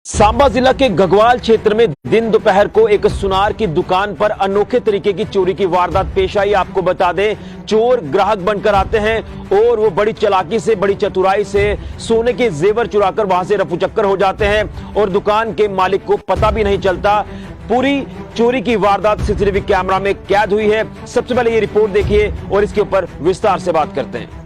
सांबा जिला के गगवाल क्षेत्र में दिन दोपहर को एक सुनार की दुकान पर अनोखे तरीके की चोरी की वारदात पेश आई। आपको बता दें, चोर ग्राहक बनकर आते हैं और वो बड़ी चालाकी से, बड़ी चतुराई से सोने के जेवर चुराकर वहां से रफूचक्कर हो जाते हैं और दुकान के मालिक को पता भी नहीं चलता। पूरी चोरी की वारदात सीसीटीवी कैमरा में कैद हुई है। सबसे पहले ये रिपोर्ट देखिए और इसके ऊपर विस्तार से बात करते हैं।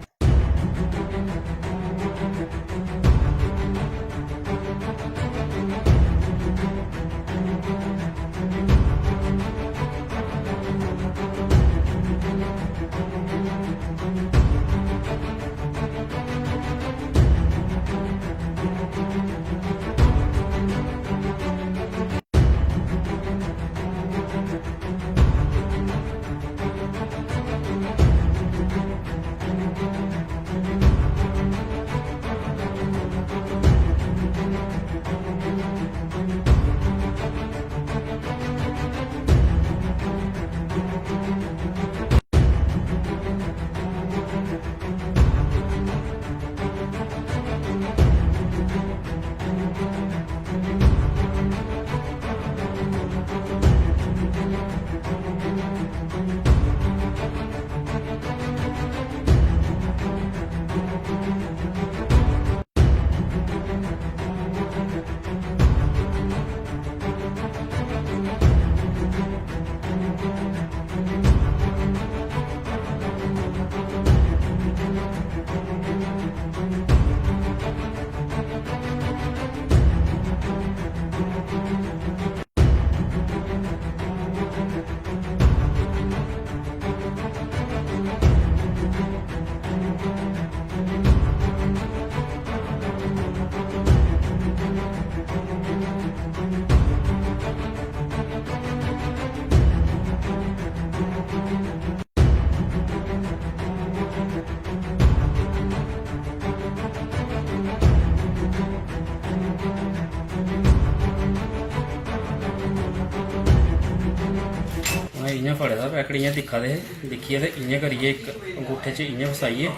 इ'यां फड़े दा पैकेट इ'यां दिक्खा दे हे, दिक्खिए ते इ'यां करियै इक अंगूठे च इ'यां फसाइयै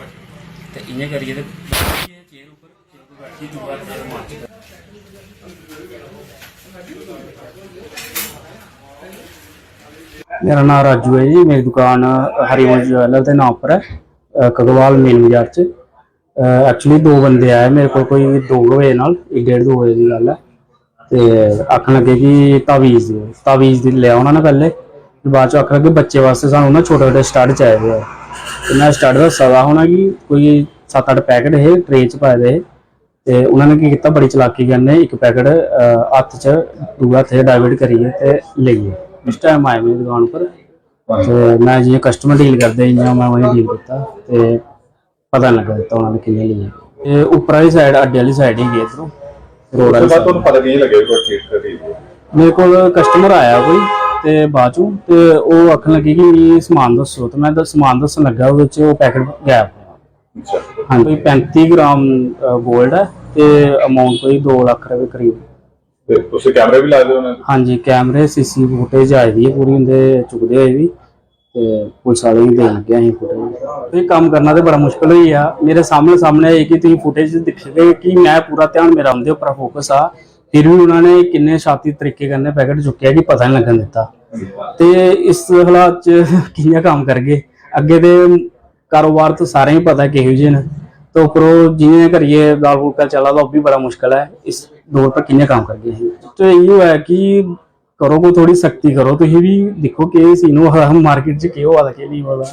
ते इ'यां करियै ते चेयर उप्पर बैठी दूआ मार्च कर। मेरा नाम राजू है जी। मेरी दुकान हरिवंश ज्वैलर के नाम पर है, कगवाल मेन बाजार च। एक्चुअली दो बंदे आए मेरे को कोई 2 बजे नाल 1:30-2 बजे की गल है, तो आखन लगे कि तावीज़ लिया उन्होंने पहले, बाद चो आखन लगे बच्चे वास्ते सानू ना छोटे छोटे स्टड चाहिए। तो मैं स्टड दस्सा दा होना कि कोई 7-8 पैकेट हे ट्रे च पाए दे, ते उन्होंने की किया बड़ी चलाकी कन्नै एक पैकेट हत्थ च दूआ हत्थ डाइवर्ट करिए ते ले गए। उस टाइम आए मेरी दुकान पर, तो मैं जियां कस्टमर डील करते इ'यां मैं उ'नें डील किया, तो पता नहीं लगा दिता उन्होंने किन्ने लिए। उप्पर वाली साइड अड्डे वाली साइड ही गए इधरों रोड वाली साइड। मेरे को कस्टमर आया कोई, ते बाद चों ते ओह् आखन लगे कि मिगी समान दस्सो, तो मैं समान दस्सन लगा ओह्दे ओह् पैकेट गैप होया। हाँ, कोई 35 ग्राम गोल्ड है, ते अमाउंट कोई 2 लाख रुपए करीब। तुसीं कैमरे भी लाए दे होने? हाँ जी, कैमरे सीसी फुटेज आई दी है पूरी, उंदे चुकदे होए भी, ते पुलिस वाले गी देन लगे असीं फुटेज। ये काम करना तो बड़ा मुश्किल होई गेआ। मेरे सामने है कि तुसीं फुटेज दिखगे कि मैं पूरा ध्यान मेरा उंदे उप्पर फोकस आ, फिर भी उन्होंने किन्ने शातिर तरीके कन्नै पैकेट चुक्किया कि पता नहीं लगन दिता। ते इस हालात च कि'यां काम करगे अग्गे? ते कारोबार तो सारें ही पता किहो जेह् न, तो उपरों जि'यां करियै दाल फुलका चला दा ओह् भी बड़ा मुश्किल है। इस दौर पर कि'यां काम करगे? तो इ'यो है कि करो कोई थोड़ी सख्ती करो, तुसीं भी दिक्खो केह् सीन होआ दा मार्केट च, केह् होआ दा केह् नेईं होआ दा।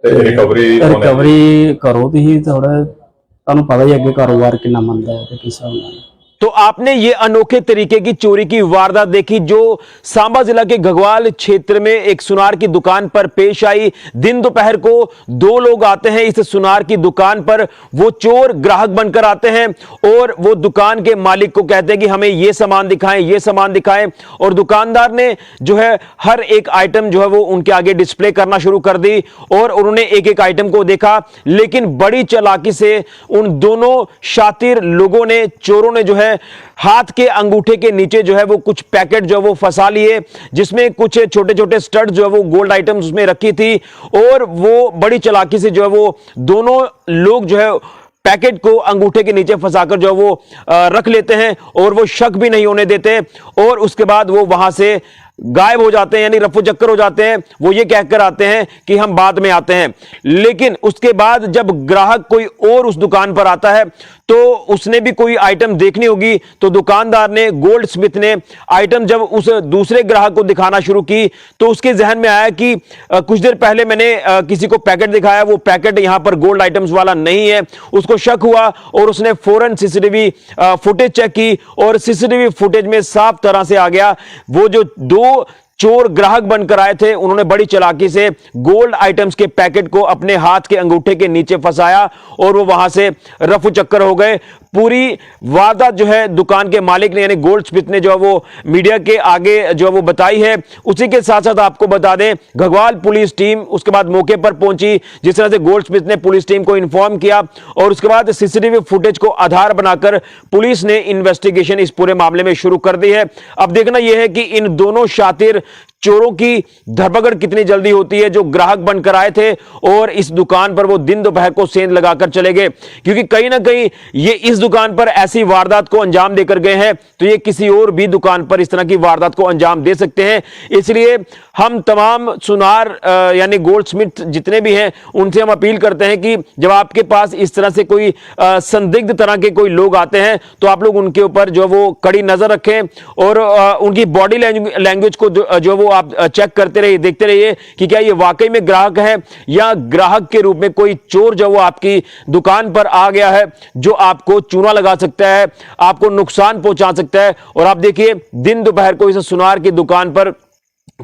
रिकवरी करो तुसीं, थोड़ा तुहानूं पता ही अग्गे कारोबार किन्ना मंदा है ते किस हिसाब नाल। तो आपने ये अनोखे तरीके की चोरी की वारदात देखी जो सांबा जिला के गगवाल क्षेत्र में एक सुनार की दुकान पर पेश आई। दिन दोपहर को 2 लोग आते हैं इस सुनार की दुकान पर। वो चोर ग्राहक बनकर आते हैं और वो दुकान के मालिक को कहते हैं कि हमें ये सामान दिखाएं, ये सामान दिखाएं, और दुकानदार ने जो है हर एक आइटम जो है वो उनके आगे डिस्प्ले करना शुरू कर दी और उन्होंने एक एक आइटम को देखा, लेकिन बड़ी चालाकी से उन दोनों शातिर लोगों ने, चोरों ने जो है हाथ के अंगूठे के नीचे जो है वो कुछ पैकेट जो है वो फंसा लिए, जिसमें कुछ छोटे छोटे स्टड जो है वो गोल्ड आइटम्स उसमें रखी थी, और वो बड़ी चालाकी से जो है वो दोनों लोग जो है पैकेट को अंगूठे के नीचे फंसाकर जो वो रख लेते हैं और वो शक भी नहीं होने देते, और उसके बाद वो वहां से गायब हो जाते हैं, यानी रफू चक्कर हो जाते हैं। वो ये कहकर आते हैं कि हम बाद में आते हैं, लेकिन उसके बाद जब ग्राहक कोई और उस दुकान पर आता है तो उसने भी कोई आइटम देखनी होगी, तो दुकानदार ने, गोल्ड स्मिथ ने आइटम जब उस दूसरे ग्राहक को दिखाना शुरू की तो उसके जहन में आया कि कुछ देर पहले मैंने किसी को पैकेट दिखाया, वो पैकेट यहां पर गोल्ड आइटम्स वाला नहीं है। उसको शक हुआ और उसने फौरन सीसीटीवी फुटेज चेक की और सीसीटीवी फुटेज में साफ तरह से आ गया वो जो दो चोर ग्राहक बनकर आए थे, उन्होंने बड़ी चालाकी से गोल्ड आइटम्स के पैकेट को अपने हाथ के अंगूठे के नीचे फंसाया और वो वहां से रफू चक्कर हो गए। पूरी वारदात जो है दुकान के मालिक ने यानी गोल्ड स्मिथ ने जो है वो मीडिया के आगे जो है वो बताई है। उसी के साथ साथ आपको बता दें, घगवाल पुलिस टीम उसके बाद मौके पर पहुंची, जिस तरह से गोल्ड स्मिथ ने पुलिस टीम को इन्फॉर्म किया, और उसके बाद सीसीटीवी फुटेज को आधार बनाकर पुलिस ने इन्वेस्टिगेशन इस पूरे मामले में शुरू कर दी है। अब देखना यह है कि इन दोनों शातिर चोरों की धरपकड़ कितनी जल्दी होती है जो ग्राहक बनकर आए थे और इस दुकान पर वो दिन दोपहर को सेंध लगाकर चले गए, क्योंकि कहीं ना कहीं ये इस दुकान पर ऐसी वारदात को अंजाम देकर गए हैं तो ये किसी और भी दुकान पर इस तरह की वारदात को अंजाम दे सकते हैं। इसलिए हम तमाम सुनार यानी गोल्ड स्मिथ जितने भी हैं उनसे हम अपील करते हैं कि जब आपके पास इस तरह से कोई संदिग्ध तरह के कोई लोग आते हैं तो आप लोग उनके ऊपर जो वो कड़ी नजर रखें और उनकी बॉडी लैंग्वेज को जो वो आप चेक करते रहिए, देखते रहिए कि क्या ये वाकई में ग्राहक है या ग्राहक के रूप में कोई चोर जो वो आपकी दुकान पर आ गया है जो आपको चूना लगा सकता है, आपको नुकसान पहुंचा सकता है। और आप देखिए दिन दोपहर को इस सुनार की दुकान पर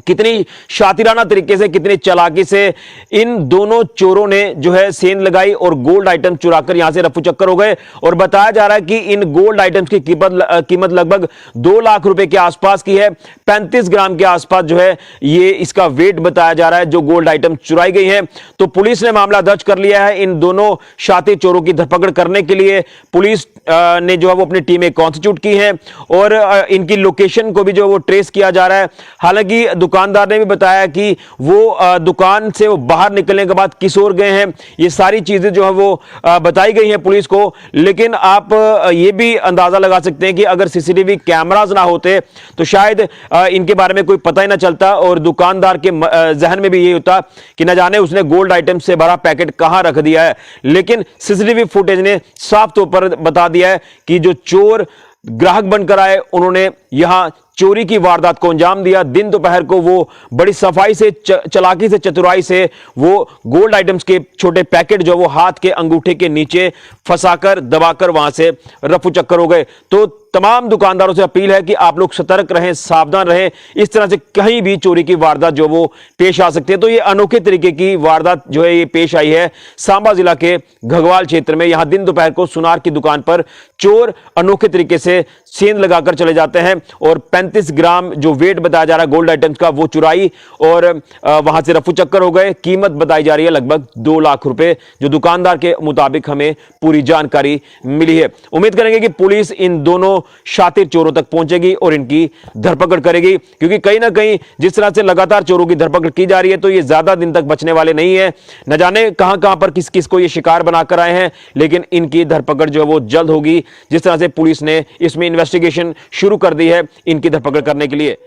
कितनी शातिराना तरीके से, कितनी चालाकी से इन दोनों चोरों ने जो है सेंध लगाई और गोल्ड आइटम चुराकर यहां से रफू चक्कर हो गए। और बताया जा रहा है कि इन गोल्ड आइटम्स की कीमत लगभग 2 लाख रुपए के आसपास की है। 35 ग्राम के आसपास जो है ये इसका वेट बताया जा रहा है जो गोल्ड आइटम चुराई गई है। तो पुलिस ने मामला दर्ज कर लिया है। इन दोनों शातिर चोरों की धरपकड़ करने के लिए पुलिस ने जो है वो अपनी टीमें कॉन्स्टिट्यूट की हैं और इनकी लोकेशन को भी जो है वो ट्रेस किया जा रहा है। हालांकि दुकानदार ने भी बताया कि वो दुकान से वो बाहर निकलने के बाद किस ओर गए हैं, ये सारी चीजें जो है वो बताई गई हैं पुलिस को। लेकिन आप ये भी अंदाजा लगा सकते हैं कि अगर सीसीटीवी कैमरास ना होते तो शायद इनके बारे में कोई पता ही ना चलता और दुकानदार के जहन में भी ये होता कि न जाने उसने गोल्ड आइटम से भरा पैकेट कहां रख दिया है। लेकिन सीसीटीवी फुटेज ने साफ तौर पर बता दिया है कि जो चोर ग्राहक बनकर आए उन्होंने यहां चोरी की वारदात को अंजाम दिया। दिन दोपहर को वो बड़ी सफाई से, चालाकी से, चतुराई से वो गोल्ड आइटम्स के छोटे पैकेट जो वो हाथ के अंगूठे के नीचे फंसाकर दबाकर वहां से रफू चक्कर हो गए। तो तमाम दुकानदारों से अपील है कि आप लोग सतर्क रहें, सावधान रहें। इस तरह से कहीं भी चोरी की वारदात जो वो पेश आ सकती है। तो ये अनोखे तरीके की वारदात जो है ये पेश आई है सांबा जिला के घगवाल क्षेत्र में। यहां दिन दोपहर को सुनार की दुकान पर चोर अनोखे तरीके से सेंध लगाकर चले जाते हैं और 35 ग्राम जो वेट बताया जा रहा है गोल्ड आइटम्स का वो चुराई और वहां से रफू चक्कर हो गए। कीमत बताई जा रही है लगभग 2 लाख रुपए, जो दुकानदार के मुताबिक हमें पूरी जानकारी मिली है। उम्मीद करेंगे कि पुलिस इन दोनों शातिर चोरों तक पहुंचेगी और इनकी धरपकड़ करेगी, क्योंकि कहीं ना कहीं जिस तरह से लगातार चोरों की धरपकड़ की जा रही है तो ये ज्यादा दिन तक बचने वाले नहीं है। न जाने कहां कहां पर किस किस को ये शिकार बनाकर आए हैं, लेकिन इनकी धरपकड़ जो है वो जल्द होगी। जिस तरह से पुलिस ने इसमें इन्वेस्टिगेशन शुरू कर दी है इनकी धरपकड़ करने के लिए।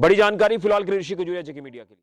बड़ी जानकारी फिलहाल कृषि को जुड़े मीडिया के लिए।